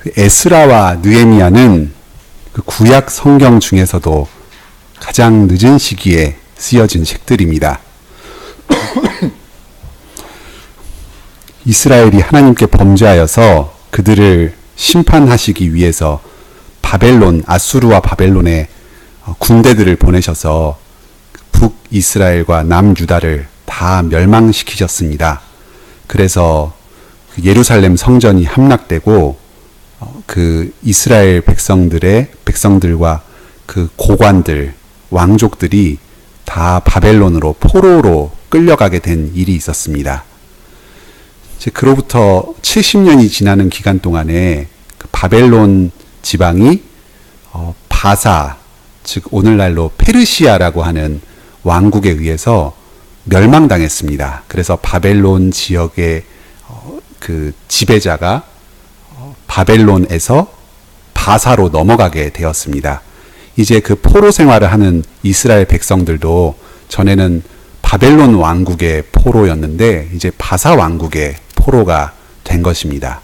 그 에스라와 느헤미야는 그 구약 성경 중에서도 가장 늦은 시기에 쓰여진 책들입니다. 이스라엘이 하나님께 범죄하여서 그들을 심판하시기 위해서 아수르와 바벨론에 군대들을 보내셔서 북이스라엘과 남유다를 다 멸망시키셨습니다. 그래서 예루살렘 성전이 함락되고 그 이스라엘 백성들과 그 고관들, 왕족들이 다 바벨론으로 포로로 끌려가게 된 일이 있었습니다. 이제 그로부터 70년이 지나는 기간 동안에 그 바벨론 지방이 바사, 즉 오늘날로 페르시아라고 하는 왕국에 의해서 멸망당했습니다. 그래서 바벨론 지역의 그 지배자가 바벨론에서 바사로 넘어가게 되었습니다. 이제 그 포로 생활을 하는 이스라엘 백성들도 전에는 바벨론 왕국의 포로였는데 이제 바사 왕국의 포로가 된 것입니다.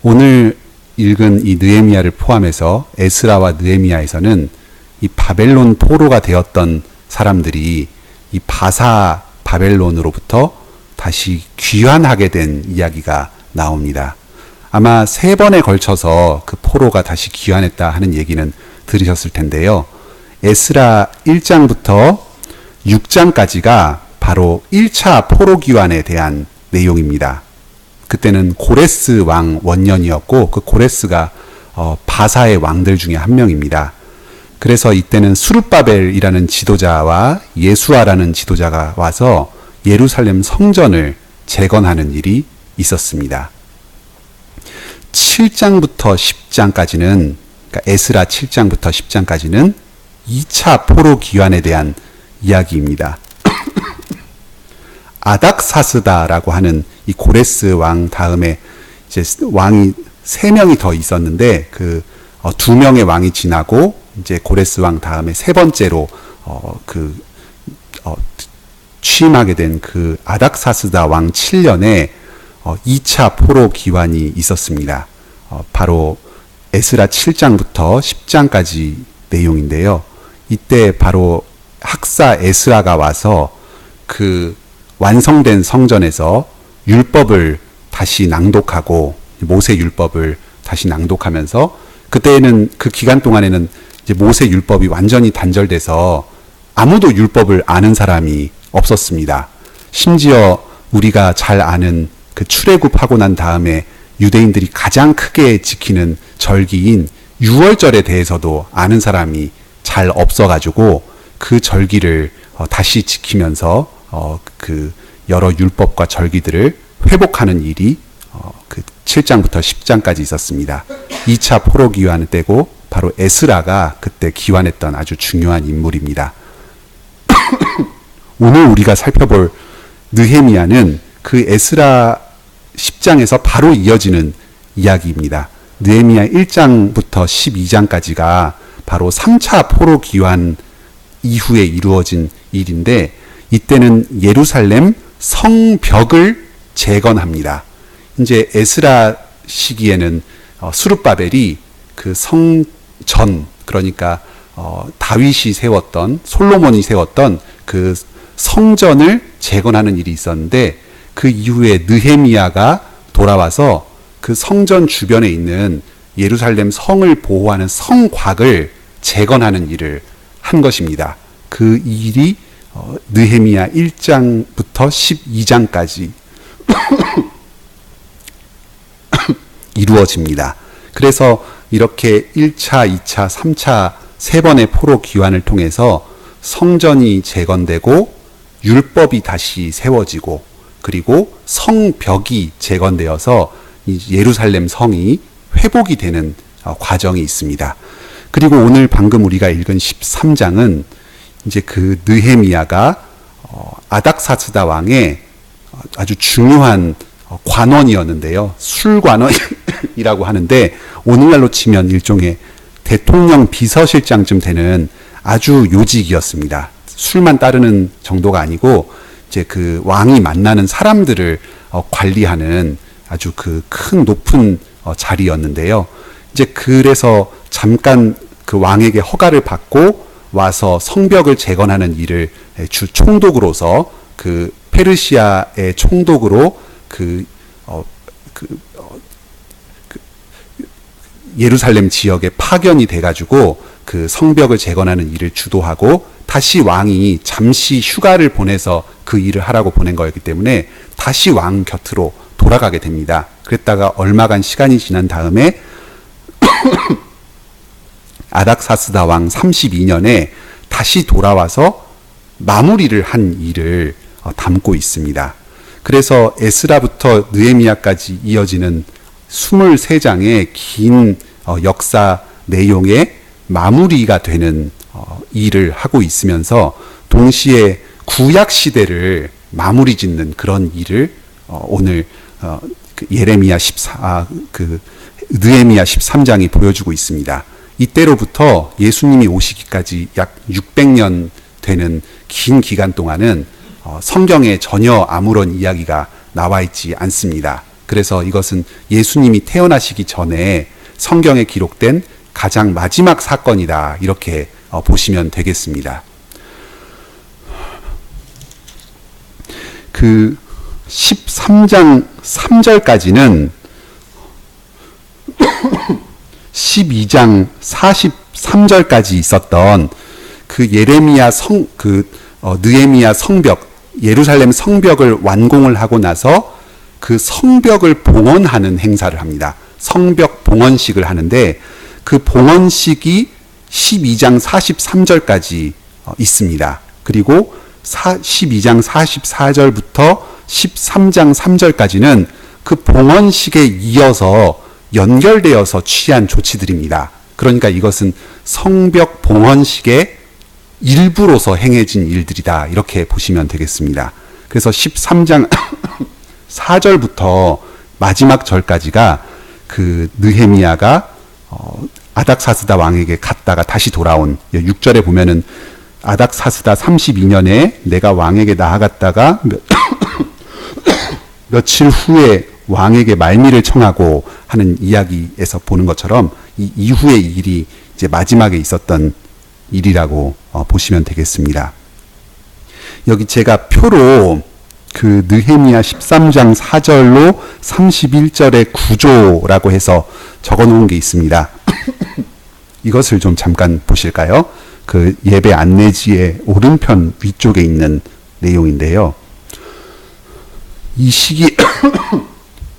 오늘 읽은 이 느헤미야를 포함해서 에스라와 느헤미야에서는 이 바벨론 포로가 되었던 사람들이 이 바사 바벨론으로부터 다시 귀환하게 된 이야기가 나옵니다. 아마 3번에 걸쳐서 그 포로가 다시 귀환했다 하는 얘기는 들으셨을 텐데요. 에스라 1장부터 6장까지가 바로 1차 포로 귀환에 대한 내용입니다. 그때는 고레스 왕 원년이었고 그 고레스가 바사의 왕들 중에 한 명입니다. 그래서 이때는 수룹바벨이라는 지도자와 예수아라는 지도자가 와서 예루살렘 성전을 재건하는 일이 있었습니다. 7장부터 10장까지는 그러니까 에스라 7장부터 10장까지는 2차 포로 귀환에 대한 이야기입니다. 아닥사스다라고 하는 이 고레스 왕 다음에 이제 왕이 3명이 더 있었는데 그 2명의 왕이 지나고 이제 고레스 왕 다음에 3번째로 취임하게 된 그 아닥사스다 왕 7년에 2차 포로 귀환이 있었습니다. 바로 에스라 7장부터 10장까지 내용인데요. 이때 바로 학사 에스라가 와서 그 완성된 성전에서 율법을 다시 낭독하고 모세 율법을 다시 낭독하면서 그때는 그 기간 동안에는 이제 모세 율법이 완전히 단절돼서 아무도 율법을 아는 사람이 없었습니다. 심지어 우리가 잘 아는 그 출애굽하고 난 다음에 유대인들이 가장 크게 지키는 절기인 유월절에 대해서도 아는 사람이 잘 없어가지고 그 절기를 다시 지키면서 그 여러 율법과 절기들을 회복하는 일이 그 7장부터 10장까지 있었습니다. 2차 포로 귀환 때고 바로 에스라가 그때 귀환했던 아주 중요한 인물입니다. 오늘 우리가 살펴볼 느헤미야는 그 에스라 10장에서 바로 이어지는 이야기입니다. 느헤미야 1장부터 12장까지가 바로 3차 포로 귀환 이후에 이루어진 일인데 이때는 예루살렘 성벽을 재건합니다. 이제 에스라 시기에는 수룹바벨이 그 성전 그러니까 다윗이 세웠던 솔로몬이 세웠던 그 성전을 재건하는 일이 있었는데 그 이후에 느헤미야가 돌아와서 그 성전 주변에 있는 예루살렘 성을 보호하는 성곽을 재건하는 일을 한 것입니다. 그 일이 느헤미야 1장부터 12장까지 이루어집니다. 그래서 이렇게 1차, 2차, 3차 3번의 포로 귀환을 통해서 성전이 재건되고 율법이 다시 세워지고 그리고 성벽이 재건되어서 이 예루살렘 성이 회복이 되는 과정이 있습니다. 그리고 오늘 방금 우리가 읽은 13장은 이제 그 느헤미야가 아닥사스다 왕의 아주 중요한 관원이었는데요. 술관원이라고 하는데 오늘날로 치면 일종의 대통령 비서실장쯤 되는 아주 요직이었습니다. 술만 따르는 정도가 아니고 이제 그 왕이 만나는 사람들을 관리하는 아주 그 큰 높은 자리였는데요. 이제 그래서 잠깐 그 왕에게 허가를 받고 와서 성벽을 재건하는 일을 주 총독으로서 그 페르시아의 총독으로 예루살렘 지역에 파견이 돼가지고 그 성벽을 재건하는 일을 주도하고 다시 왕이 잠시 휴가를 보내서 그 일을 하라고 보낸 거였기 때문에 다시 왕 곁으로 돌아가게 됩니다. 그랬다가 얼마간 시간이 지난 다음에 아닥사스다 왕 32년에 다시 돌아와서 마무리를 한 일을 담고 있습니다. 그래서 에스라부터 느헤미야까지 이어지는 23장의 긴 역사 내용의 마무리가 되는 일을 하고 있으면서 동시에 구약 시대를 마무리 짓는 그런 일을 오늘 예레미야 14, 느헤미야 13장이 보여주고 있습니다. 이때로부터 예수님이 오시기까지 약 600년 되는 긴 기간 동안은 성경에 전혀 아무런 이야기가 나와 있지 않습니다. 그래서 이것은 예수님이 태어나시기 전에 성경에 기록된 가장 마지막 사건이다, 이렇게 보시면 되겠습니다. 그 13장 3절까지는 12장 43절까지 있었던 그 예레미야 느헤미야 성벽, 예루살렘 성벽을 완공을 하고 나서 그 성벽을 봉헌하는 행사를 합니다. 성벽 봉헌식을 하는데 그 봉헌식이 12장 43절까지 있습니다. 그리고 12장 44절부터 13장 3절까지는 그 봉헌식에 이어서 연결되어서 취한 조치들입니다. 그러니까 이것은 성벽 봉헌식의 일부로서 행해진 일들이다, 이렇게 보시면 되겠습니다. 그래서 13장 4절부터 마지막 절까지가 그 느헤미야가 아닥사스다 왕에게 갔다가 다시 돌아온, 6절에 보면은 아닥사스다 32년에 내가 왕에게 나아갔다가 며칠 후에 왕에게 말미를 청하고 하는 이야기에서 보는 것처럼 이 이후의 일이 이제 마지막에 있었던 일이라고 보시면 되겠습니다. 여기 제가 표로 그 느헤미야 13장 4절로 31절의 구조라고 해서 적어 놓은 게 있습니다. 이것을 좀 잠깐 보실까요? 그 예배 안내지의 오른편 위쪽에 있는 내용인데요. 이 시기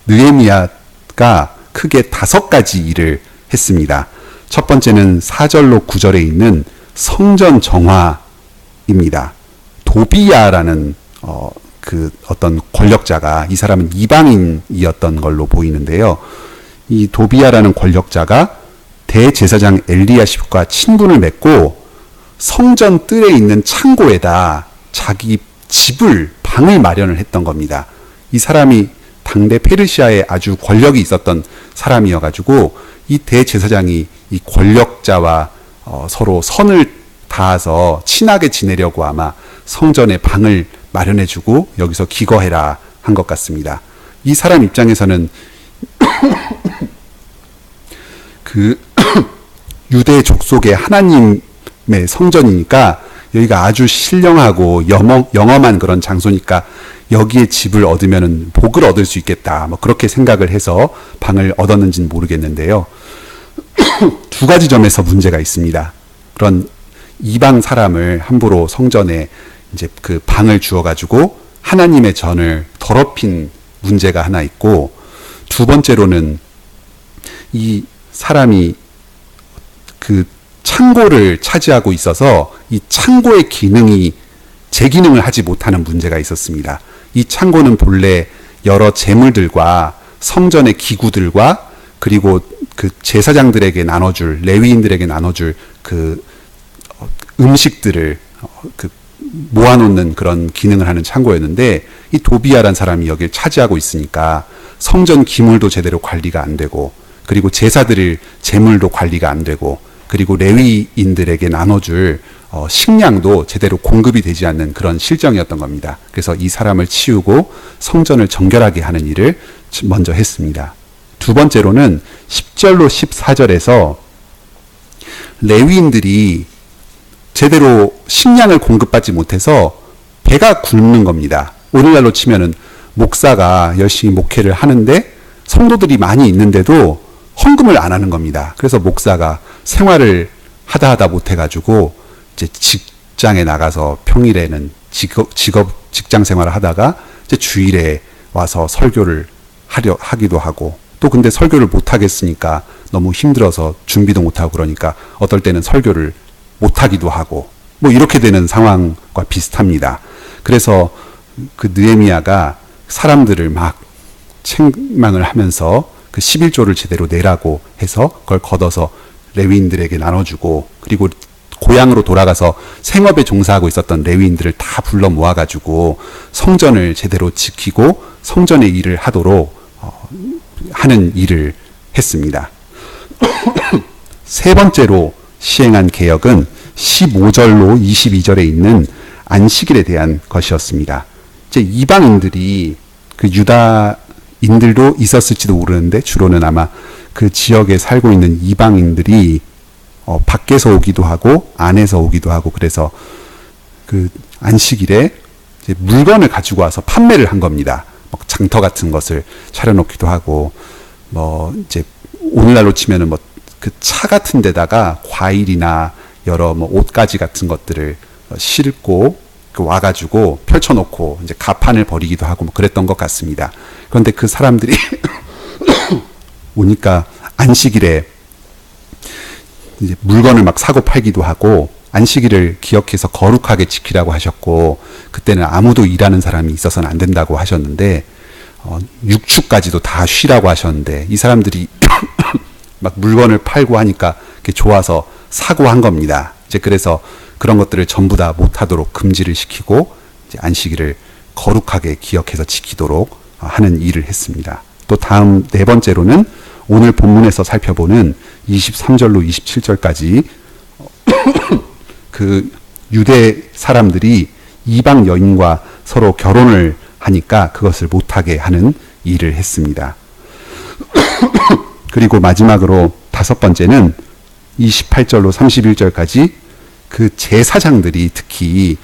느헤미야가 크게 5가지 일을 했습니다. 첫 번째는 4절로 9절에 있는 성전 정화입니다. 도비야라는 어떤 권력자가, 이 사람은 이방인이었던 걸로 보이는데요. 이 도비야라는 권력자가 대제사장 엘리야십과 친분을 맺고 성전 뜰에 있는 창고에다 자기 방을 마련을 했던 겁니다. 이 사람이 당대 페르시아에 아주 권력이 있었던 사람이어가지고 이 대제사장이 이 권력자와 서로 선을 다해서 친하게 지내려고 아마 성전에 방을 마련해주고 여기서 기거해라 한 것 같습니다. 이 사람 입장에서는 그 유대 족속의 하나님의 성전이니까 여기가 아주 신령하고 영험한 그런 장소니까 여기에 집을 얻으면 복을 얻을 수 있겠다, 뭐 그렇게 생각을 해서 방을 얻었는지는 모르겠는데요. 2가지 점에서 문제가 있습니다. 그런 이방 사람을 함부로 성전에 이제 그 방을 주어가지고 하나님의 전을 더럽힌 문제가 하나 있고, 두 번째로는 이 사람이 그 창고를 차지하고 있어서 이 창고의 기능이 제 기능을 하지 못하는 문제가 있었습니다. 이 창고는 본래 여러 재물들과 성전의 기구들과 그리고 그 제사장들에게 나눠줄, 레위인들에게 나눠줄 그 음식들을 모아놓는 그런 기능을 하는 창고였는데, 이 도비야란 사람이 여기를 차지하고 있으니까 성전 기물도 제대로 관리가 안 되고, 그리고 제사들의 재물도 관리가 안 되고, 그리고 레위인들에게 나눠줄 식량도 제대로 공급이 되지 않는 그런 실정이었던 겁니다. 그래서 이 사람을 치우고 성전을 정결하게 하는 일을 먼저 했습니다. 두 번째로는 10절로 14절에서 레위인들이 제대로 식량을 공급받지 못해서 배가 굶는 겁니다. 오늘날로 치면은 목사가 열심히 목회를 하는데 성도들이 많이 있는데도 헌금을 안 하는 겁니다. 그래서 목사가 생활을 하다 못해가지고 이제 직장에 나가서 평일에는 직장 생활을 하다가 이제 주일에 와서 설교를 하기도 하고, 또 근데 설교를 못 하겠으니까 너무 힘들어서 준비도 못 하고 그러니까 어떨 때는 설교를 못 하기도 하고, 뭐 이렇게 되는 상황과 비슷합니다. 그래서 그 느헤미야가 사람들을 막 책망을 하면서 그 11조를 제대로 내라고 해서 그걸 걷어서 레위인들에게 나눠주고, 그리고 고향으로 돌아가서 생업에 종사하고 있었던 레위인들을 다 불러 모아가지고 성전을 제대로 지키고 성전의 일을 하도록 하는 일을 했습니다. 세 번째로 시행한 개혁은 15절로 22절에 있는 안식일에 대한 것이었습니다. 이제 이방인들이 그 유다인들도 있었을지도 모르는데 주로는 아마 그 지역에 살고 있는 이방인들이 밖에서 오기도 하고 안에서 오기도 하고, 그래서 그 안식일에 이제 물건을 가지고 와서 판매를 한 겁니다. 장터 같은 것을 차려놓기도 하고, 뭐 이제 오늘날로 치면은 뭐 그 차 같은 데다가 과일이나 여러 뭐 옷가지 같은 것들을 싣고 와가지고 펼쳐놓고 이제 가판을 벌이기도 하고 뭐 그랬던 것 같습니다. 그런데 그 사람들이 오니까 안식일에 이제 물건을 막 사고 팔기도 하고, 안식일을 기억해서 거룩하게 지키라고 하셨고, 그때는 아무도 일하는 사람이 있어서는 안 된다고 하셨는데 6주까지도 다 쉬라고 하셨는데 이 사람들이 막 물건을 팔고 하니까 좋아서 사고 한 겁니다. 이제 그래서 그런 것들을 전부 다 못하도록 금지를 시키고 이제 안식일을 거룩하게 기억해서 지키도록 하는 일을 했습니다. 또 다음 네 번째로는 오늘 본문에서 살펴보는 23절로 27절까지 그 유대 사람들이 이방 여인과 서로 결혼을 하니까 그것을 못하게 하는 일을 했습니다. 그리고 마지막으로 다섯 번째는 28절로 31절까지 그 제사장들이, 특히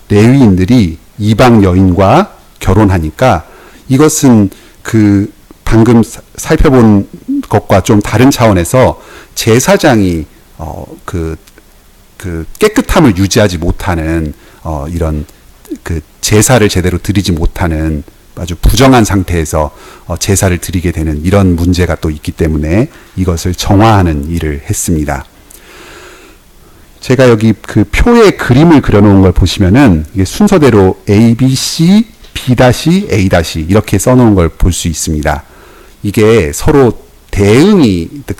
레위인들이 이방 여인과 결혼하니까 이것은 그 방금 살펴본 것과 좀 다른 차원에서 제사장이 그 깨끗함을 유지하지 못하는 이런 그 제사를 제대로 드리지 못하는 아주 부정한 상태에서 제사를 드리게 되는 이런 문제가 또 있기 때문에 이것을 정화하는 일을 했습니다. 제가 여기 그 표에 그림을 그려놓은 걸 보시면은 이게 순서대로 A, B, C, B-A- 이렇게 써놓은 걸 볼 수 있습니다. 이게 서로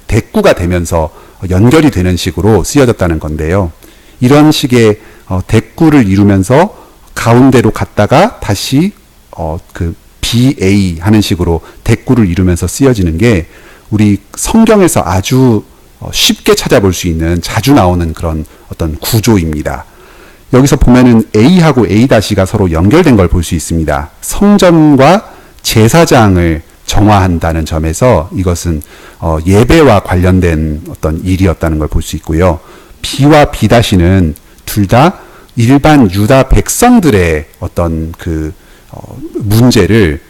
대꾸가 되면서 연결이 되는 식으로 쓰여졌다는 건데요. 이런 식의 대꾸를 이루면서 가운데로 갔다가 다시 그 BA 하는 식으로 대꾸를 이루면서 쓰여지는 게 우리 성경에서 아주 쉽게 찾아볼 수 있는, 자주 나오는 그런 어떤 구조입니다. 여기서 보면은 A하고 A-가 서로 연결된 걸 볼 수 있습니다. 성전과 제사장을 정화한다는 점에서 이것은 예배와 관련된 어떤 일이었다는 걸 볼 수 있고요. B와 B-는 둘 다 일반 유다 백성들의 어떤 그 문제를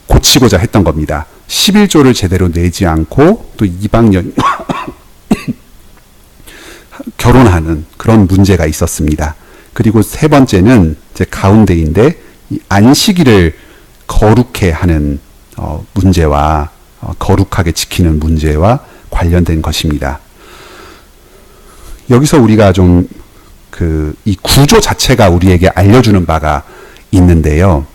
고치고자 했던 겁니다. 11조를 제대로 내지 않고 또 이방연 결혼하는 그런 문제가 있었습니다. 그리고 세 번째는 제 가운데인데 이 안식일을 거룩해 하는 문제와 거룩하게 지키는 문제와 관련된 것입니다. 여기서 우리가 좀 이 구조 자체가 우리에게 알려주는 바가 있는데요.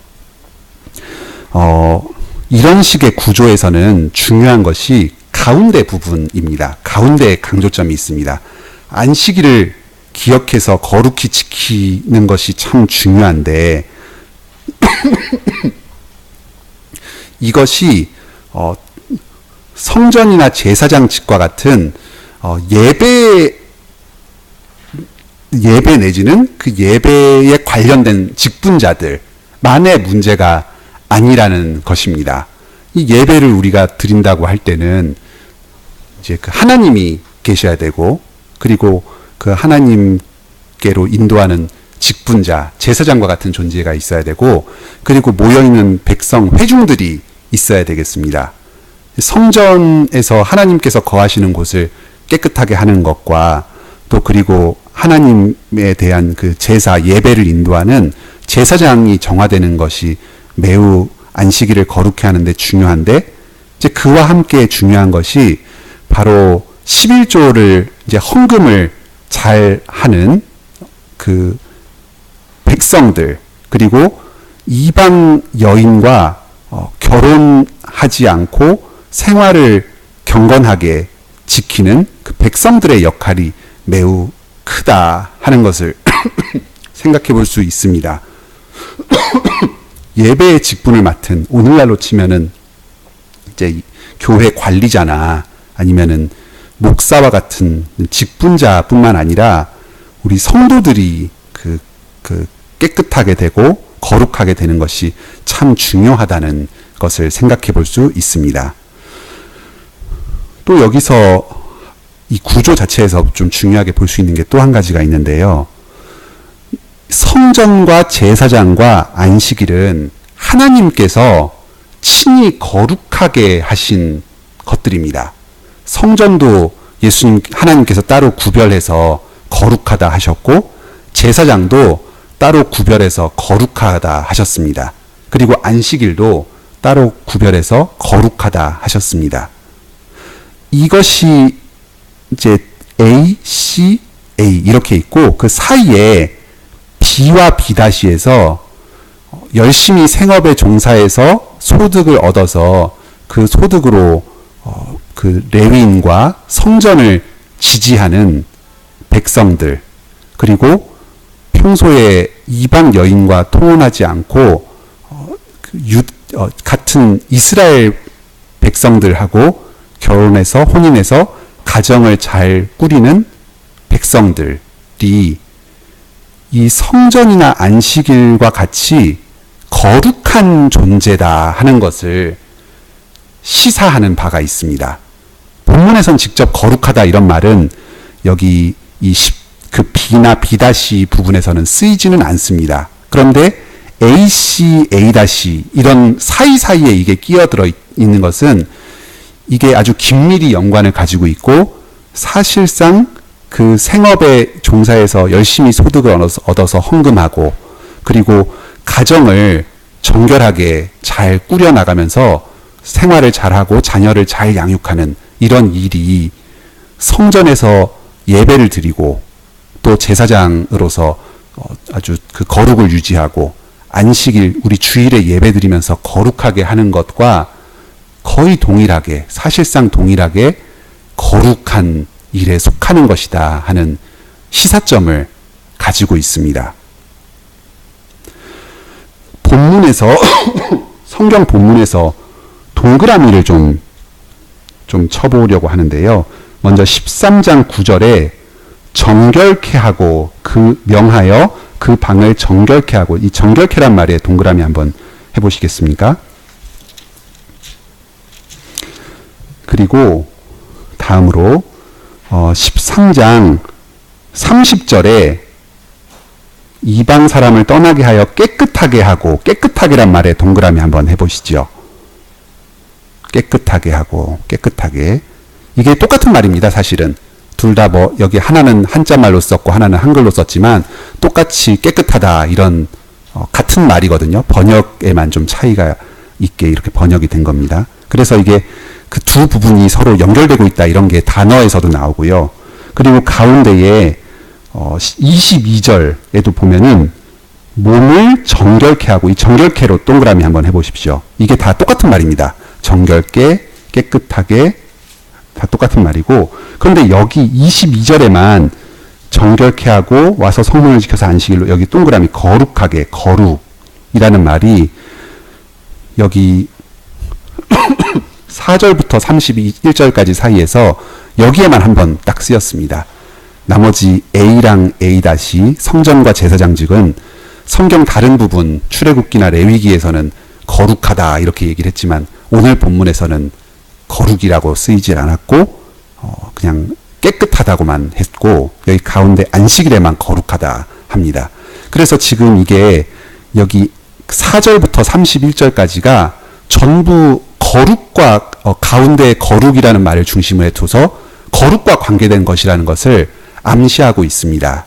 이런 식의 구조에서는 중요한 것이 가운데 부분입니다. 가운데에 강조점이 있습니다. 안식일을 기억해서 거룩히 지키는 것이 참 중요한데 이것이 성전이나 제사장직과 같은 예배 내지는 그 예배에 관련된 직분자들만의 문제가 아니라는 것입니다. 이 예배를 우리가 드린다고 할 때는 이제 그 하나님이 계셔야 되고, 그리고 그 하나님께로 인도하는 직분자, 제사장과 같은 존재가 있어야 되고, 그리고 모여있는 백성, 회중들이 있어야 되겠습니다. 성전에서 하나님께서 거하시는 곳을 깨끗하게 하는 것과, 또 그리고 하나님에 대한 그 제사, 예배를 인도하는 제사장이 정화되는 것이 매우 안식일을 거룩해 하는데 중요한데, 이제 그와 함께 중요한 것이 바로 11조를 이제 헌금을 잘 하는 그 백성들, 그리고 이방 여인과 결혼하지 않고 생활을 경건하게 지키는 그 백성들의 역할이 매우 크다 하는 것을 생각해 볼 수 있습니다. 예배의 직분을 맡은, 오늘날로 치면은 이제 교회 관리자나 아니면은 목사와 같은 직분자뿐만 아니라 우리 성도들이 그 깨끗하게 되고 거룩하게 되는 것이 참 중요하다는 것을 생각해 볼 수 있습니다. 또 여기서 이 구조 자체에서 좀 중요하게 볼 수 있는 게 또 한 가지가 있는데요. 성전과 제사장과 안식일은 하나님께서 친히 거룩하게 하신 것들입니다. 성전도 예수님, 하나님께서 따로 구별해서 거룩하다 하셨고, 제사장도 따로 구별해서 거룩하다 하셨습니다. 그리고 안식일도 따로 구별해서 거룩하다 하셨습니다. 이것이 이제 A, C, A 이렇게 있고, 그 사이에 B와 B-에서 열심히 생업에 종사해서 소득을 얻어서 그 소득으로 그 레위인과 성전을 지지하는 백성들, 그리고 평소에 이방 여인과 통혼하지 않고 같은 이스라엘 백성들하고 결혼해서 혼인해서 가정을 잘 꾸리는 백성들이 이 성전이나 안식일과 같이 거룩한 존재다 하는 것을 시사하는 바가 있습니다. 본문에선 직접 거룩하다 이런 말은 여기 그 B나 B- 부분에서는 쓰이지는 않습니다. 그런데 A, C, A- 이런 사이사이에 이게 끼어들어 있는 것은 이게 아주 긴밀히 연관을 가지고 있고, 사실상 그 생업에 종사해서 열심히 소득을 얻어서 헌금하고, 그리고 가정을 정결하게 잘 꾸려나가면서 생활을 잘하고 자녀를 잘 양육하는 이런 일이 성전에서 예배를 드리고, 또 제사장으로서 아주 그 거룩을 유지하고, 안식일 우리 주일에 예배 드리면서 거룩하게 하는 것과 거의 동일하게, 사실상 동일하게 거룩한 일에 속하는 것이다 하는 시사점을 가지고 있습니다. 본문에서 성경 본문에서 동그라미를 좀 쳐보려고 하는데요. 먼저 13장 9절에 정결케 하고 그 명하여 그 방을 정결케 하고, 이 정결케란 말에 동그라미 한번 해보시겠습니까? 그리고 다음으로 13장 30절에 이방 사람을 떠나게 하여 깨끗하게 하고, 깨끗하게란 말에 동그라미 한번 해보시죠. 깨끗하게 하고, 깨끗하게. 이게 똑같은 말입니다, 사실은. 둘 다 여기 하나는 한자말로 썼고 하나는 한글로 썼지만 똑같이 깨끗하다 이런 같은 말이거든요. 번역에만 좀 차이가 있게 이렇게 번역이 된 겁니다. 그래서 이게 그 두 부분이 서로 연결되고 있다 이런 게 단어에서도 나오고요. 그리고 가운데에 22절에도 보면은 몸을 정결케 하고, 이 정결케로 동그라미 한번 해보십시오. 이게 다 똑같은 말입니다. 정결케, 깨끗하게 다 똑같은 말이고, 그런데 여기 22절에만 정결케 하고 와서 성문을 지켜서 안식일로, 여기 동그라미 거룩하게, 거룩이라는 말이 여기 4절부터 31절까지 사이에서 여기에만 한번 딱 쓰였습니다. 나머지 A랑 A- 성전과 제사장직은 성경 다른 부분 출애굽기나 레위기에서는 거룩하다 이렇게 얘기를 했지만 오늘 본문에서는 거룩이라고 쓰이질 않았고 그냥 깨끗하다고만 했고 여기 가운데 안식일에만 거룩하다 합니다. 그래서 지금 이게 여기 4절부터 31절까지가 전부 거룩과 가운데 거룩이라는 말을 중심으로 해둬서 거룩과 관계된 것이라는 것을 암시하고 있습니다.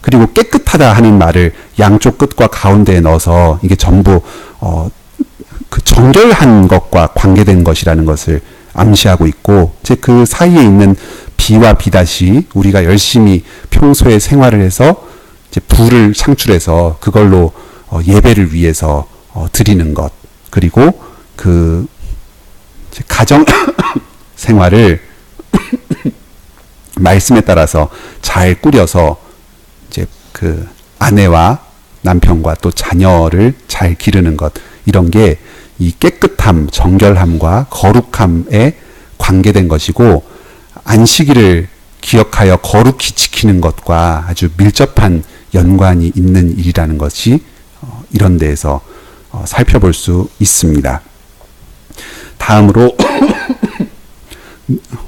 그리고 깨끗하다 하는 말을 양쪽 끝과 가운데에 넣어서 이게 전부 그 정결한 것과 관계된 것이라는 것을 암시하고 있고, 즉 그 사이에 있는 비와 비닷이 우리가 열심히 평소에 생활을 해서 이제 불을 창출해서 그걸로 예배를 위해서 드리는 것, 그리고 그 가정 생활을 말씀에 따라서 잘 꾸려서 이제 그 아내와 남편과 또 자녀를 잘 기르는 것, 이런 게 이 깨끗함, 정결함과 거룩함에 관계된 것이고, 안식일을 기억하여 거룩히 지키는 것과 아주 밀접한 연관이 있는 일이라는 것이 이런 데에서 살펴볼 수 있습니다. 다음으로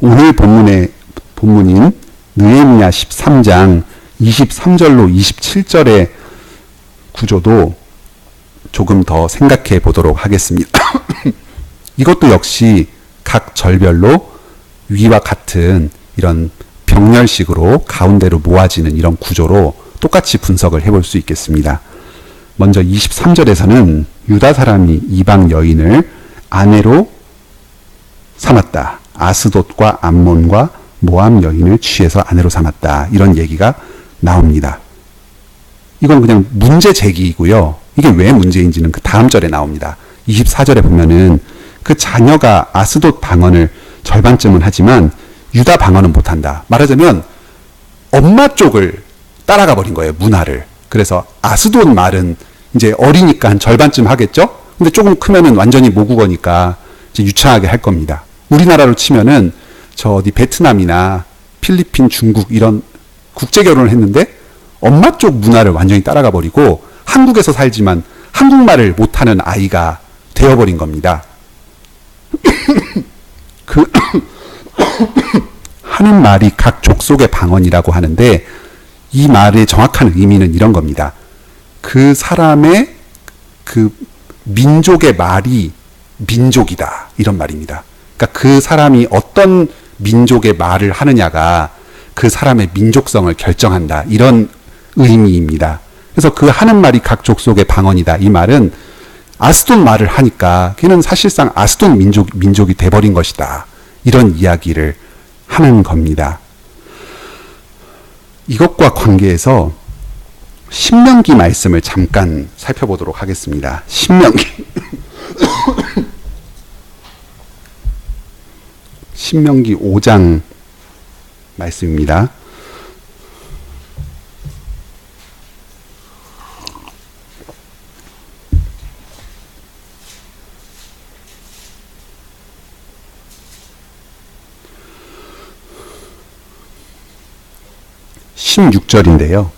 오늘 본문인 느헤미야 13장 23절로 27절의 구조도 조금 더 생각해 보도록 하겠습니다. 이것도 역시 각 절별로 위와 같은 이런 병렬식으로 가운데로 모아지는 이런 구조로 똑같이 분석을 해볼 수 있겠습니다. 먼저 23절에서는 유다 사람이 이방 여인을 아내로 삼았다. 아스돗과 암몬과 모압 여인을 취해서 아내로 삼았다. 이런 얘기가 나옵니다. 이건 그냥 문제 제기이고요. 이게 왜 문제인지는 그 다음 절에 나옵니다. 24절에 보면은 그 자녀가 아스돗 방언을 절반쯤은 하지만 유다 방언은 못한다. 말하자면 엄마 쪽을 따라가 버린 거예요, 문화를. 그래서 아스돗 말은 이제 어리니까 한 절반쯤 하겠죠? 근데 조금 크면은 완전히 모국어니까 이제 유창하게 할 겁니다. 우리나라로 치면은 저 어디 베트남이나 필리핀, 중국 이런 국제 결혼을 했는데 엄마 쪽 문화를 완전히 따라가 버리고 한국에서 살지만 한국말을 못하는 아이가 되어버린 겁니다. 그 하는 말이 각 족속의 방언이라고 하는데 이 말의 정확한 의미는 이런 겁니다. 그 사람의 그 민족의 말이 민족이다, 이런 말입니다. 그러니까 그 사람이 어떤 민족의 말을 하느냐가 그 사람의 민족성을 결정한다, 이런 의미입니다. 그래서 그 하는 말이 각 족속의 방언이다. 이 말은 아스돗 말을 하니까 걔는 사실상 아스돗 민족이 돼버린 것이다. 이런 이야기를 하는 겁니다. 이것과 관계해서 신명기 말씀을 잠깐 살펴보도록 하겠습니다. 신명기 5장 말씀입니다. (16절인데요)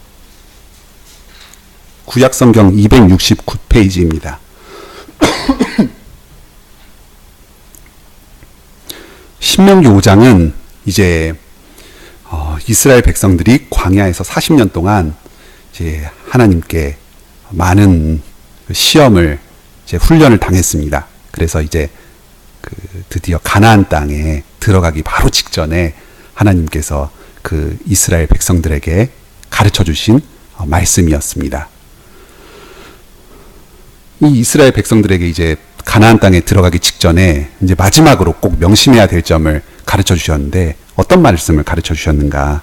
구약성경 269페이지입니다. 신명기 5장은 이제 이스라엘 백성들이 광야에서 40년 동안 이제 하나님께 많은 시험을, 이제 훈련을 당했습니다. 그래서 이제 드디어 가나안 땅에 들어가기 바로 직전에 하나님께서 그 이스라엘 백성들에게 가르쳐 주신 말씀이었습니다. 이 이스라엘 백성들에게 이제 가나안 땅에 들어가기 직전에 이제 마지막으로 꼭 명심해야 될 점을 가르쳐 주셨는데, 어떤 말씀을 가르쳐 주셨는가?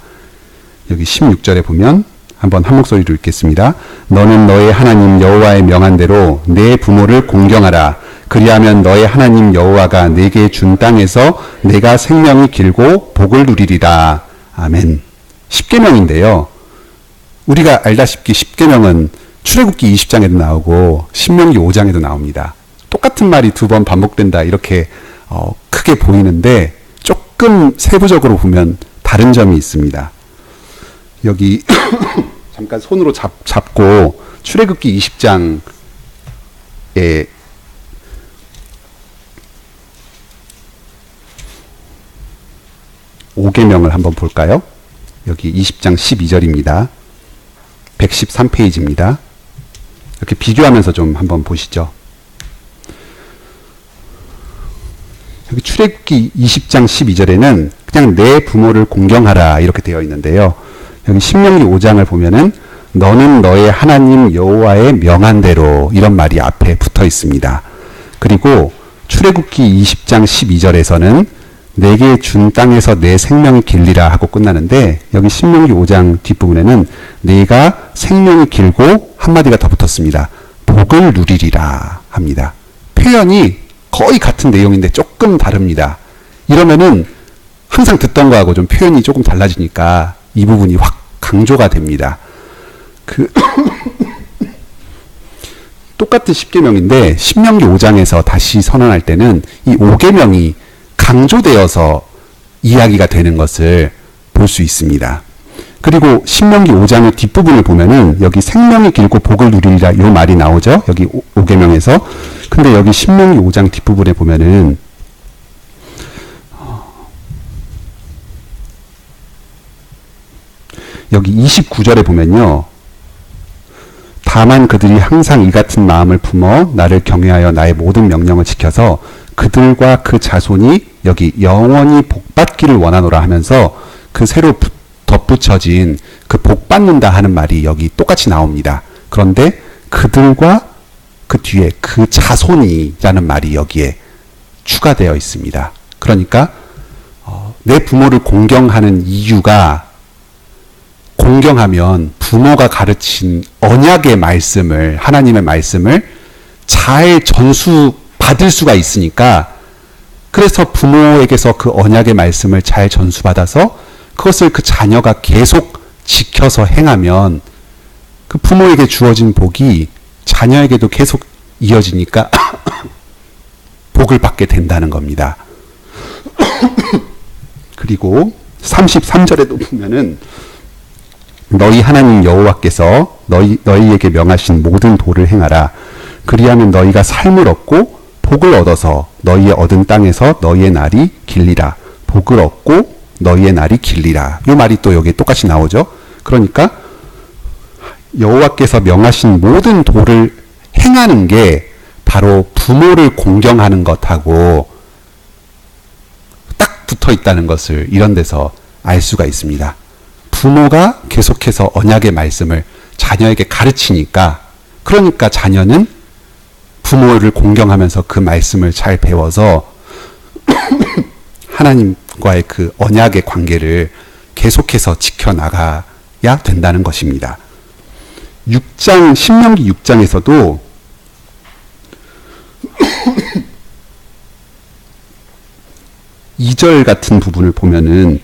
여기 16절에 보면 한번 한 목소리로 읽겠습니다. 너는 너의 하나님 여호와의 명한 대로 내 부모를 공경하라. 그리하면 너의 하나님 여호와가 내게 준 땅에서 내가 생명이 길고 복을 누리리라. 아멘. 10계명인데요. 우리가 알다시피 10계명은 출애굽기 20장에도 나오고 신명기 5장에도 나옵니다. 똑같은 말이 두 번 반복된다, 이렇게 크게 보이는데 조금 세부적으로 보면 다른 점이 있습니다. 여기 잠깐 손으로 잡고 출애굽기 20장에 5계명을 한번 볼까요? 여기 20장 12절입니다. 113페이지입니다. 이렇게 비교하면서 좀 한번 보시죠. 여기 출애굽기 20장 12절에는 그냥 내 부모를 공경하라 이렇게 되어 있는데요. 여기 신명기 5장을 보면은 너는 너의 하나님 여호와의 명한 대로 이런 말이 앞에 붙어 있습니다. 그리고 출애굽기 20장 12절에서는 내게 준 땅에서 내 생명이 길리라 하고 끝나는데 여기 신명기 5장 뒷부분에는 내가 생명이 길고 한마디가 더 붙었습니다. 복을 누리리라 합니다. 표현이 거의 같은 내용인데 조금 다릅니다. 이러면은 항상 듣던 거하고 좀 표현이 조금 달라지니까 이 부분이 확 강조가 됩니다. 똑같은 10계명인데 신명기 5장에서 다시 선언할 때는 이 5계명이 강조되어서 이야기가 되는 것을 볼 수 있습니다. 그리고 신명기 5장의 뒷부분을 보면은 여기 생명이 길고 복을 누리리라 이 말이 나오죠. 여기 5계명에서. 근데 여기 신명기 5장 뒷부분에 보면은 여기 29절에 보면요. 다만 그들이 항상 이 같은 마음을 품어 나를 경외하여 나의 모든 명령을 지켜서 그들과 그 자손이 여기 영원히 복받기를 원하노라 하면서 그 새로 덧붙여진 그 복받는다 하는 말이 여기 똑같이 나옵니다. 그런데 그들과 그 뒤에 그 자손이라는 말이 여기에 추가되어 있습니다. 그러니까 내 부모를 공경하는 이유가 공경하면 부모가 가르친 언약의 말씀을 하나님의 말씀을 잘 전수받을 수가 있으니까 그래서 부모에게서 그 언약의 말씀을 잘 전수받아서 그것을 그 자녀가 계속 지켜서 행하면 그 부모에게 주어진 복이 자녀에게도 계속 이어지니까 복을 받게 된다는 겁니다. 그리고 33절에도 보면은 너희 하나님 여호와께서 너희에게 명하신 모든 도를 행하라. 그리하면 너희가 삶을 얻고 복을 얻어서 너희의 얻은 땅에서 너희의 날이 길리라. 복을 얻고 너희의 날이 길리라. 이 말이 또 여기에 똑같이 나오죠. 그러니까 여호와께서 명하신 모든 도를 행하는 게 바로 부모를 공경하는 것하고 딱 붙어 있다는 것을 이런 데서 알 수가 있습니다. 부모가 계속해서 언약의 말씀을 자녀에게 가르치니까 그러니까 자녀는 부모를 공경하면서 그 말씀을 잘 배워서 하나님과의 그 언약의 관계를 계속해서 지켜나가야 된다는 것입니다. 6장, 신명기 6장에서도 이 절 같은 부분을 보면은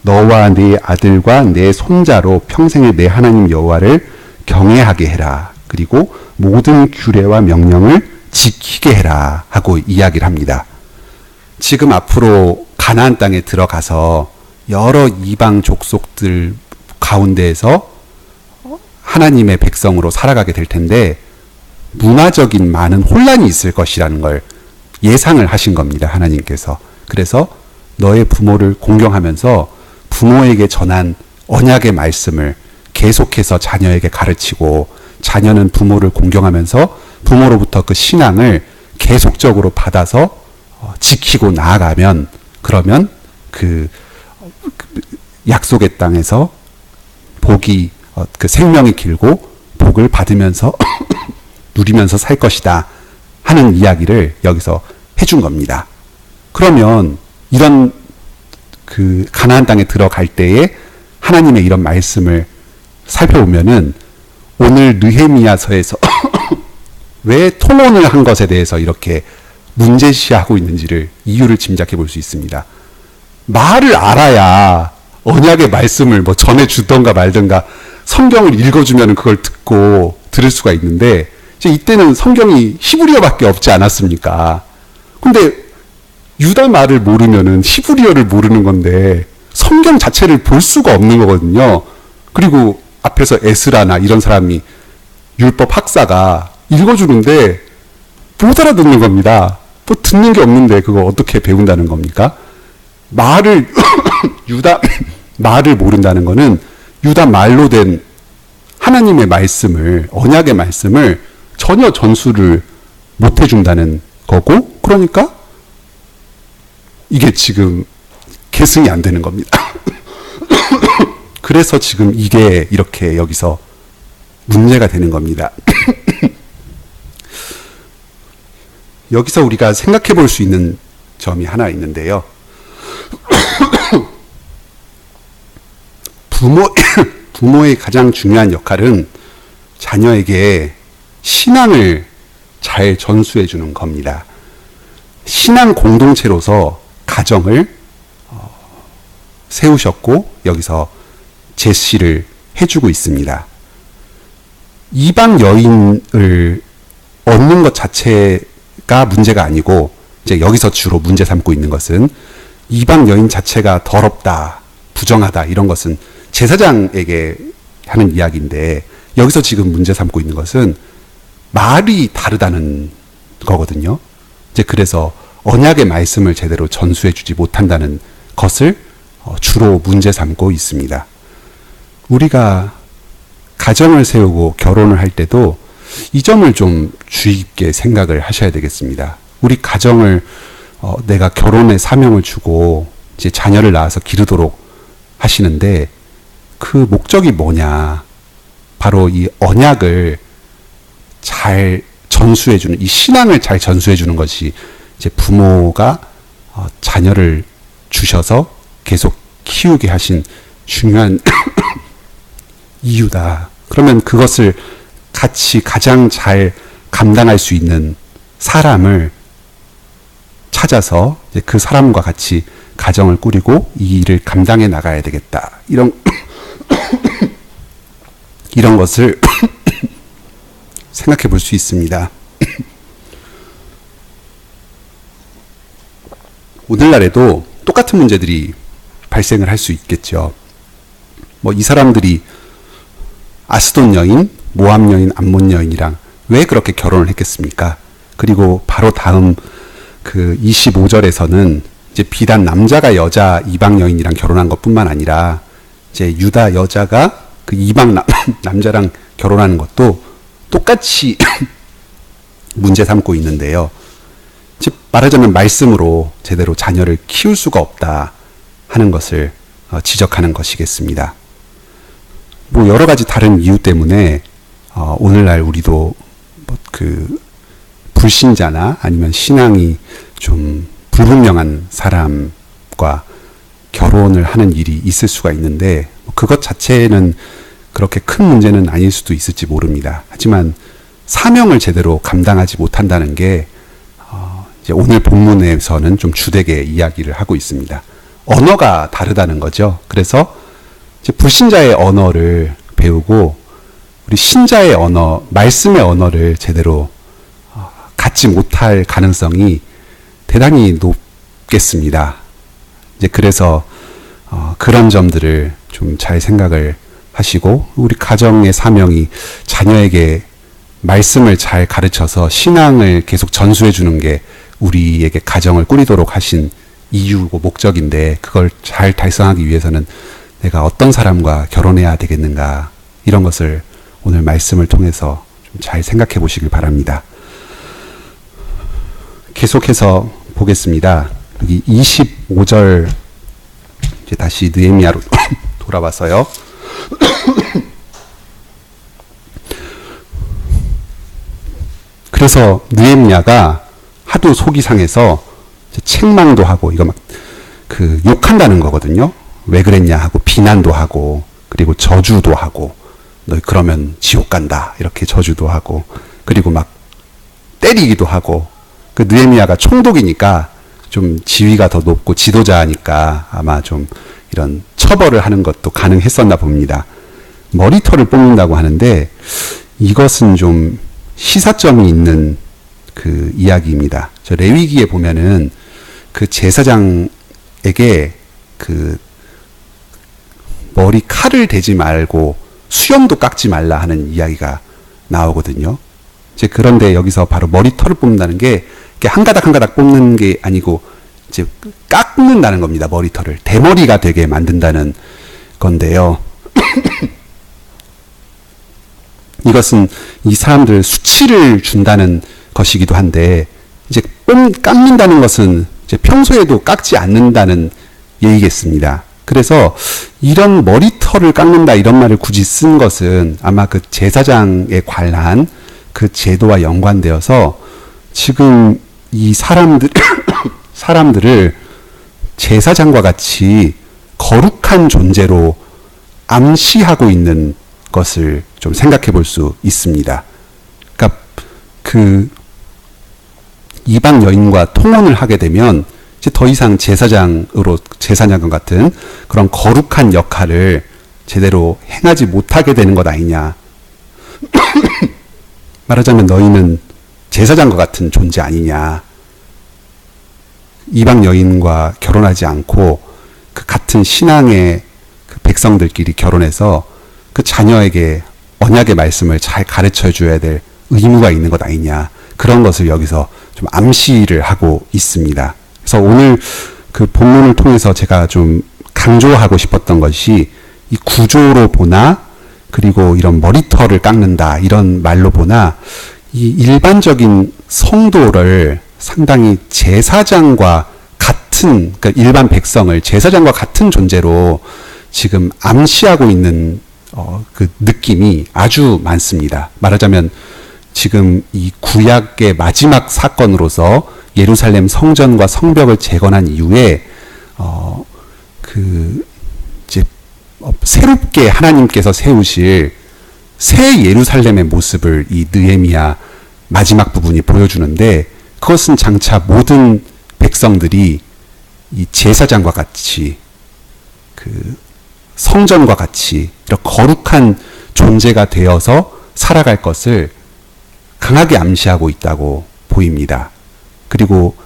너와 네 아들과 내 손자로 평생에 내 하나님 여호와를 경외하게 해라. 그리고 모든 규례와 명령을 지키게 해라 하고 이야기를 합니다. 지금 앞으로 가나안 땅에 들어가서 여러 이방 족속들 가운데에서 하나님의 백성으로 살아가게 될 텐데 문화적인 많은 혼란이 있을 것이라는 걸 예상을 하신 겁니다. 하나님께서. 그래서 너의 부모를 공경하면서 부모에게 전한 언약의 말씀을 계속해서 자녀에게 가르치고 자녀는 부모를 공경하면서 부모로부터 그 신앙을 계속적으로 받아서 지키고 나아가면 그러면 그 약속의 땅에서 복이 그 생명이 길고 복을 받으면서 누리면서 살 것이다 하는 이야기를 여기서 해준 겁니다. 그러면 이런 그 가나안 땅에 들어갈 때에 하나님의 이런 말씀을 살펴보면은 오늘 느헤미야서에서 왜 통혼을 한 것에 대해서 이렇게 문제시하고 있는지를 이유를 짐작해 볼 수 있습니다. 말을 알아야 언약의 말씀을 뭐 전해주던가 말던가 성경을 읽어주면 그걸 듣고 들을 수가 있는데 이제 이때는 성경이 히브리어밖에 없지 않았습니까? 근데 유다 말을 모르면은 히브리어를 모르는 건데 성경 자체를 볼 수가 없는 거거든요. 그리고 앞에서 에스라나 이런 사람이 율법 학사가 읽어주는데 못 알아듣는 겁니다. 뭐 듣는 게 없는데 그걸 어떻게 배운다는 겁니까? 말을 유다 말을 모른다는 거는 유다 말로 된 하나님의 말씀을, 언약의 말씀을 전혀 전수를 못 해준다는 거고, 그러니까 이게 지금 계승이 안 되는 겁니다. 그래서 지금 이게 이렇게 여기서 문제가 되는 겁니다. 여기서 우리가 생각해 볼 수 있는 점이 하나 있는데요. 부모의 가장 중요한 역할은 자녀에게 신앙을 잘 전수해 주는 겁니다. 신앙 공동체로서 가정을 세우셨고 여기서 제시를 해주고 있습니다. 이방 여인을 얻는 것 자체가 문제가 아니고, 이제 여기서 주로 문제 삼고 있는 것은 이방 여인 자체가 더럽다, 부정하다, 이런 것은 제사장에게 하는 이야기인데, 여기서 지금 문제 삼고 있는 것은 말이 다르다는 거거든요. 이제 그래서 언약의 말씀을 제대로 전수해 주지 못한다는 것을 주로 문제 삼고 있습니다. 우리가 가정을 세우고 결혼을 할 때도 이 점을 좀 주의 깊게 생각을 하셔야 되겠습니다. 우리 가정을 내가 결혼의 사명을 주고 이제 자녀를 낳아서 기르도록 하시는데 그 목적이 뭐냐? 바로 이 언약을 잘 전수해주는, 이 신앙을 잘 전수해주는 것이 이제 부모가 자녀를 주셔서 계속 키우게 하신 중요한 이유다. 그러면 그것을 같이 가장 잘 감당할 수 있는 사람을 찾아서 이제 그 사람과 같이 가정을 꾸리고 이 일을 감당해 나가야 되겠다. 이런 것을 생각해 볼 수 있습니다. 오늘날에도 똑같은 문제들이 발생을 할 수 있겠죠. 뭐 이 사람들이 아스돈 여인, 모압 여인, 암몬 여인이랑 왜 그렇게 결혼을 했겠습니까? 그리고 바로 다음 그 25절에서는 이제 비단 남자가 여자 이방 여인이랑 결혼한 것뿐만 아니라 이제 유다 여자가 그 이방 남자랑 결혼하는 것도 똑같이 문제 삼고 있는데요. 즉 말하자면 말씀으로 제대로 자녀를 키울 수가 없다 하는 것을 지적하는 것이겠습니다. 뭐 여러 가지 다른 이유 때문에 오늘날 우리도 뭐 그 불신자나 아니면 신앙이 좀 불분명한 사람과 결혼을 하는 일이 있을 수가 있는데 그것 자체는 그렇게 큰 문제는 아닐 수도 있을지 모릅니다. 하지만 사명을 제대로 감당하지 못한다는 게 이제 오늘 본문에서는 좀 주되게 이야기를 하고 있습니다. 언어가 다르다는 거죠. 그래서 이제 불신자의 언어를 배우고 우리 신자의 언어, 말씀의 언어를 제대로 갖지 못할 가능성이 대단히 높겠습니다. 이제 그래서 그런 점들을 좀 잘 생각을 하시고 우리 가정의 사명이 자녀에게 말씀을 잘 가르쳐서 신앙을 계속 전수해 주는 게 우리에게 가정을 꾸리도록 하신 이유고 목적인데 그걸 잘 달성하기 위해서는 내가 어떤 사람과 결혼해야 되겠는가 이런 것을 오늘 말씀을 통해서 좀 잘 생각해 보시길 바랍니다. 계속해서 보겠습니다. 여기 25절 이제 다시 느헤미야로 돌아와서요. 그래서 느헤미야가 하도 속이 상해서 책망도 하고 이거 막 그 욕한다는 거거든요. 왜 그랬냐 하고 비난도 하고 그리고 저주도 하고 너 그러면 지옥 간다 이렇게 저주도 하고 그리고 막 때리기도 하고 그 느헤미야가 총독이니까 좀 지위가 더 높고 지도자니까 아마 좀 이런 처벌을 하는 것도 가능했었나 봅니다. 머리털을 뽑는다고 하는데 이것은 좀 시사점이 있는 그 이야기입니다. 저 레위기에 보면은 그 제사장에게 그 머리 칼을 대지 말고 수염도 깎지 말라 하는 이야기가 나오거든요. 이제 그런데 여기서 바로 머리털을 뽑는다는 게 한 가닥 한 가닥 뽑는 게 아니고 이제 깎는다는 겁니다. 머리털을 대머리가 되게 만든다는 건데요. 이것은 이 사람들 수치를 준다는 것이기도 한데, 이제 깎는다는 것은 이제 평소에도 깎지 않는다는 얘기겠습니다. 그래서 이런 머리털을 깎는다 이런 말을 굳이 쓴 것은 아마 그 제사장에 관한 그 제도와 연관되어서 지금 이 사람들을 제사장과 같이 거룩한 존재로 암시하고 있는 것을 좀 생각해 볼 수 있습니다. 그러니까 그 이방 여인과 통혼을 하게 되면 이제 더 이상 제사장과 같은 그런 거룩한 역할을 제대로 행하지 못하게 되는 것 아니냐. 말하자면 너희는 제사장과 같은 존재 아니냐. 이방 여인과 결혼하지 않고 그 같은 신앙의 그 백성들끼리 결혼해서 그 자녀에게 언약의 말씀을 잘 가르쳐 줘야 될 의무가 있는 것 아니냐. 그런 것을 여기서 좀 암시를 하고 있습니다. 그래서 오늘 그 본문을 통해서 제가 좀 강조하고 싶었던 것이 이 구조로 보나, 그리고 이런 머리털을 깎는다 이런 말로 보나, 이 일반적인 성도를 상당히 제사장과 같은, 그러니까 일반 백성을 제사장과 같은 존재로 지금 암시하고 있는 그 느낌이 아주 많습니다. 말하자면 지금 이 구약의 마지막 사건으로서 예루살렘 성전과 성벽을 재건한 이후에 이제 새롭게 하나님께서 세우실 새 예루살렘의 모습을 이 느헤미야 마지막 부분이 보여주는데, 그것은 장차 모든 백성들이 이 제사장과 같이 그 성전과 같이 이런 거룩한 존재가 되어서 살아갈 것을 강하게 암시하고 있다고 보입니다. 그리고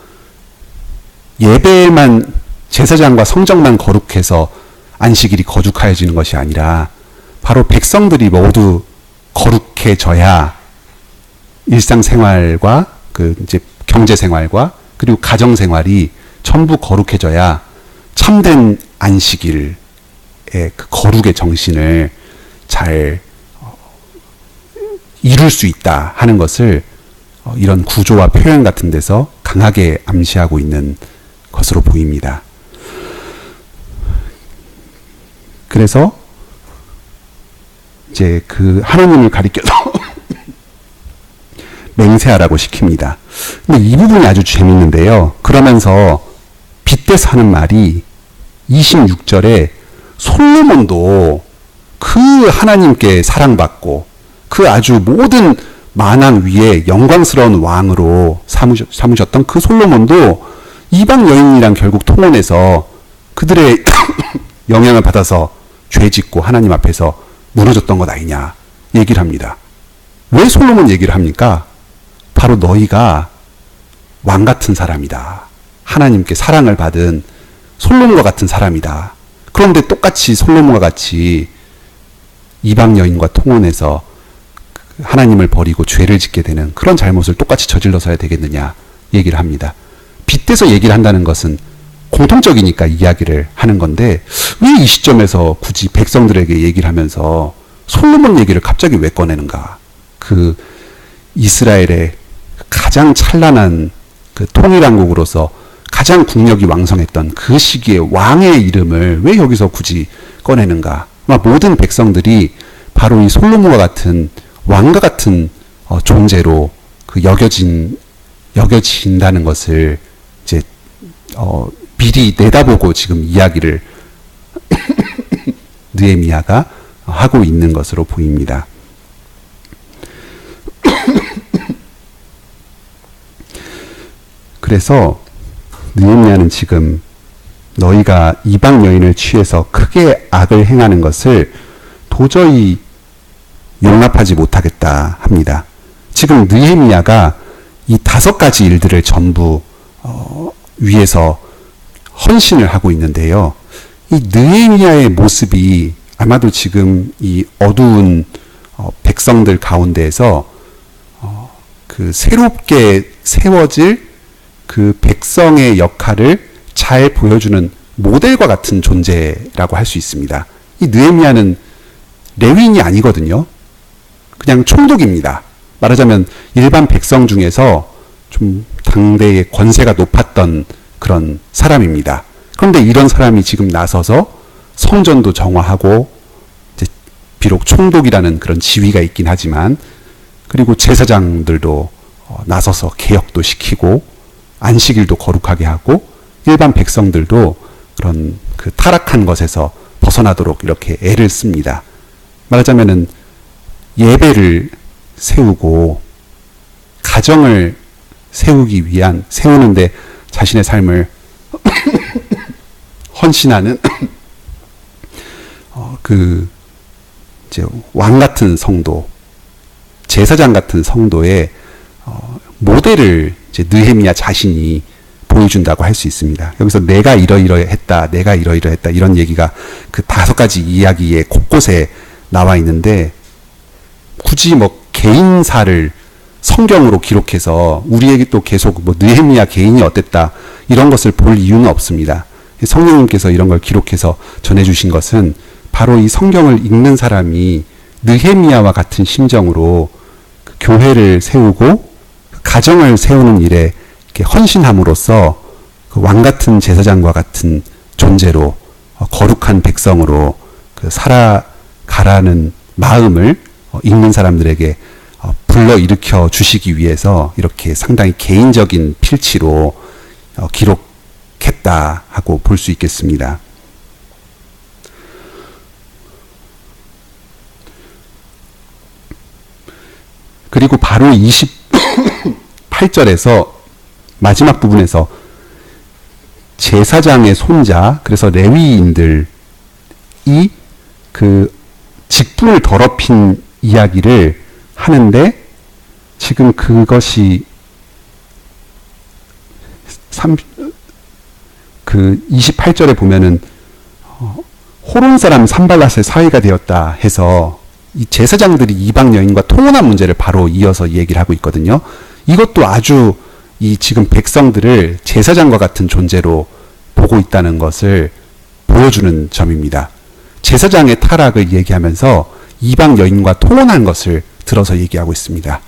예배만, 제사장과 성전만 거룩해서 안식일이 거룩해지는 것이 아니라 바로 백성들이 모두 거룩해져야 일상생활과 그 이제 경제생활과 그리고 가정생활이 전부 거룩해져야 참된 안식일의 그 거룩의 정신을 잘 이룰 수 있다 하는 것을 이런 구조와 표현 같은 데서 강하게 암시하고 있는 것으로 보입니다. 그래서 이제 그 하나님을 가리켜서 맹세하라고 시킵니다. 근데 이 부분이 아주 재밌는데요. 그러면서 빗대서 하는 말이 26절에 솔로몬도 그 하나님께 사랑받고 그 아주 모든 만왕 위에 영광스러운 왕으로 삼으셨던 그 솔로몬도 이방 여인이랑 결국 통혼해서 그들의 영향을 받아서 죄짓고 하나님 앞에서 무너졌던 것 아니냐 얘기를 합니다. 왜 솔로몬 얘기를 합니까? 바로 너희가 왕 같은 사람이다. 하나님께 사랑을 받은 솔로몬과 같은 사람이다. 그런데 똑같이 솔로몬과 같이 이방 여인과 통혼해서 하나님을 버리고 죄를 짓게 되는 그런 잘못을 똑같이 저질러서야 되겠느냐 얘기를 합니다. 빗대서 얘기를 한다는 것은 공통적이니까 이야기를 하는 건데 왜 이 시점에서 굳이 백성들에게 얘기를 하면서 솔로몬 얘기를 갑자기 왜 꺼내는가? 그 이스라엘의 가장 찬란한 그 통일왕국으로서 가장 국력이 왕성했던 그 시기에 왕의 이름을 왜 여기서 굳이 꺼내는가? 아마 모든 백성들이 바로 이 솔로몬과 같은 왕과 같은 존재로 그 여겨진다는 것을 이제 미리 내다보고 지금 이야기를 느헤미야가 하고 있는 것으로 보입니다. 그래서 느헤미야는 지금 너희가 이방 여인을 취해서 크게 악을 행하는 것을 도저히 용납하지 못하겠다 합니다. 지금 느헤미야가 이 5가지 일들을 전부 위해서 헌신을 하고 있는데요. 이 느헤미야의 모습이 아마도 지금 이 어두운 백성들 가운데에서 그 새롭게 세워질 그 백성의 역할을 잘 보여주는 모델과 같은 존재라고 할 수 있습니다. 이 느헤미야는 레위인이 아니거든요. 그냥 총독입니다. 말하자면 일반 백성 중에서 좀 당대의 권세가 높았던 그런 사람입니다. 그런데 이런 사람이 지금 나서서 성전도 정화하고, 이제 비록 총독이라는 그런 지위가 있긴 하지만, 그리고 제사장들도 나서서 개혁도 시키고 안식일도 거룩하게 하고 일반 백성들도 그런 그 타락한 것에서 벗어나도록 이렇게 애를 씁니다. 말하자면은 예배를 세우고 가정을 세우는데 자신의 삶을 헌신하는 그 이제 왕 같은 성도, 제사장 같은 성도의 모델을 이제 느헤미야 자신이 보여준다고 할 수 있습니다. 여기서 내가 이러이러했다, 내가 이러이러했다 이런 얘기가 그 5가지 이야기에 곳곳에 나와 있는데, 굳이 뭐 개인사를 성경으로 기록해서 우리에게 또 계속 뭐 느헤미야 개인이 어땠다 이런 것을 볼 이유는 없습니다. 성령님께서 이런 걸 기록해서 전해주신 것은 바로 이 성경을 읽는 사람이 느헤미야와 같은 심정으로 그 교회를 세우고 가정을 세우는 일에 이렇게 헌신함으로써 그 왕 같은 제사장과 같은 존재로 거룩한 백성으로 그 살아가라는 마음을 읽는 사람들에게 불러일으켜 주시기 위해서 이렇게 상당히 개인적인 필치로 기록했다 하고 볼 수 있겠습니다. 그리고 바로 28절에서 마지막 부분에서 제사장의 손자, 그래서 레위인들이 그 직분을 더럽힌 이야기를 하는데, 지금 그것이 그 28절에 보면은 호론 사람 산발랏의 사위가 되었다 해서 이 제사장들이 이방 여인과 통혼한 문제를 바로 이어서 얘기를 하고 있거든요. 이것도 아주 이 지금 백성들을 제사장과 같은 존재로 보고 있다는 것을 보여주는 점입니다. 제사장의 타락을 얘기하면서 이방 여인과 통혼한 것을 들어서 얘기하고 있습니다.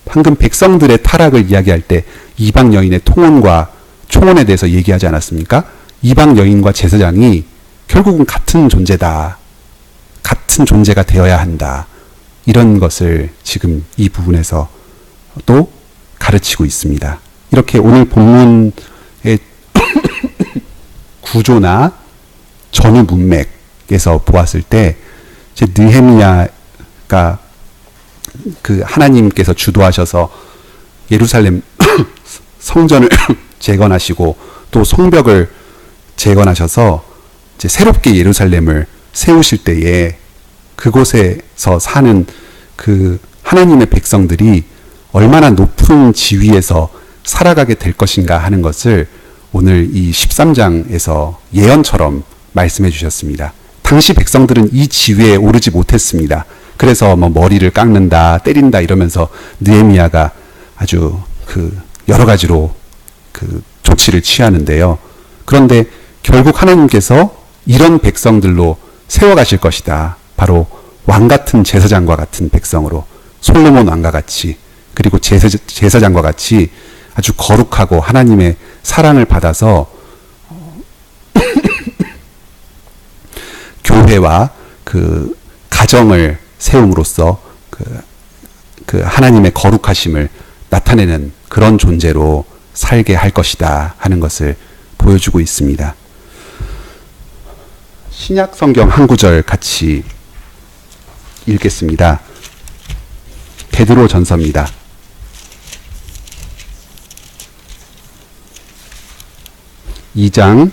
방금 백성들의 타락을 이야기할 때 이방 여인의 통혼과 총혼에 대해서 얘기하지 않았습니까? 이방 여인과 제사장이 결국은 같은 존재다. 같은 존재가 되어야 한다. 이런 것을 지금 이 부분에서 또 가르치고 있습니다. 이렇게 오늘 본문의 구조나 전후 문맥에서 보았을 때 이제 느헤미야가 그 하나님께서 주도하셔서 예루살렘 성전을 재건하시고 또 성벽을 재건하셔서 이제 새롭게 예루살렘을 세우실 때에 그곳에서 사는 그 하나님의 백성들이 얼마나 높은 지위에서 살아가게 될 것인가 하는 것을 오늘 이 13장에서 예언처럼 말씀해 주셨습니다. 당시 백성들은 이 지위에 오르지 못했습니다. 그래서 뭐 머리를 깎는다, 때린다 이러면서 느헤미야가 아주 그 여러 가지로 그 조치를 취하는데요. 그런데 결국 하나님께서 이런 백성들로 세워가실 것이다. 바로 왕 같은 제사장과 같은 백성으로, 솔로몬 왕과 같이, 그리고 제사장과 같이 아주 거룩하고 하나님의 사랑을 받아서 교회와 그 가정을 세움으로써 그 하나님의 거룩하심을 나타내는 그런 존재로 살게 할 것이다 하는 것을 보여주고 있습니다. 신약 성경 한 구절 같이 읽겠습니다. 베드로 전서입니다. 2장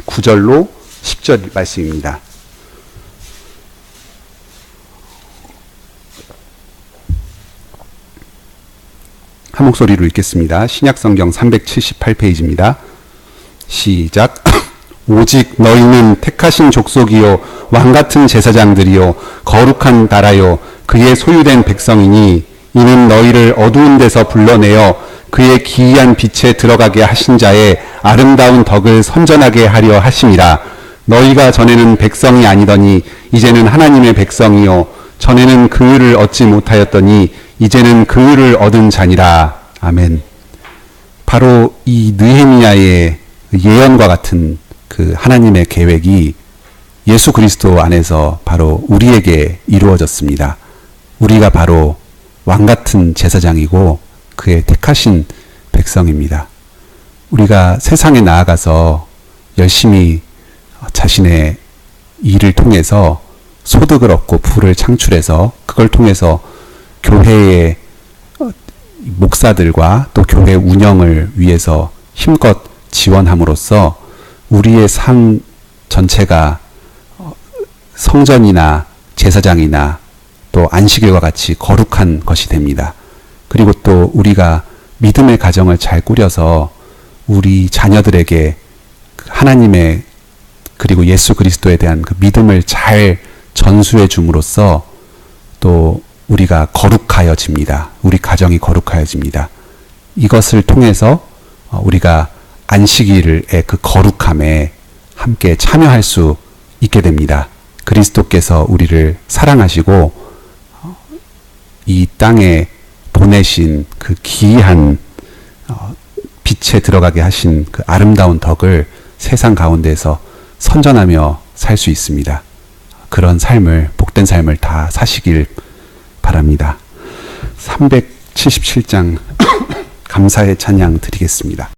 9절로 10절 말씀입니다. 한 목소리로 읽겠습니다. 신약성경 378페이지입니다. 시작. 오직 너희는 택하신 족속이요 왕같은 제사장들이요 거룩한 나라요 그의 소유된 백성이니 이는 너희를 어두운 데서 불러내어 그의 기이한 빛에 들어가게 하신 자의 아름다운 덕을 선전하게 하려 하심이라. 너희가 전에는 백성이 아니더니 이제는 하나님의 백성이요 전에는 긍휼을 얻지 못하였더니 이제는 긍휼을 얻은 자니라. 아멘. 바로 이 느헤미야의 예언과 같은 그 하나님의 계획이 예수 그리스도 안에서 바로 우리에게 이루어졌습니다. 우리가 바로 왕 같은 제사장이고 그의 택하신 백성입니다. 우리가 세상에 나아가서 열심히 자신의 일을 통해서 소득을 얻고 부를 창출해서 그걸 통해서 교회의 목사들과 또 교회 운영을 위해서 힘껏 지원함으로써 우리의 삶 전체가 성전이나 제사장이나 또 안식일과 같이 거룩한 것이 됩니다. 그리고 또 우리가 믿음의 가정을 잘 꾸려서 우리 자녀들에게 하나님의 그리고 예수 그리스도에 대한 그 믿음을 잘 전수해 줌으로써 또 우리가 거룩하여집니다. 우리 가정이 거룩하여집니다. 이것을 통해서 우리가 안식일의 그 거룩함에 함께 참여할 수 있게 됩니다. 그리스도께서 우리를 사랑하시고 이 땅에 보내신 그 기이한 빛에 들어가게 하신 그 아름다운 덕을 세상 가운데서 선전하며 살 수 있습니다. 그런 삶을, 복된 삶을 다 사시길 바랍니다. 377장 감사의 찬양 드리겠습니다.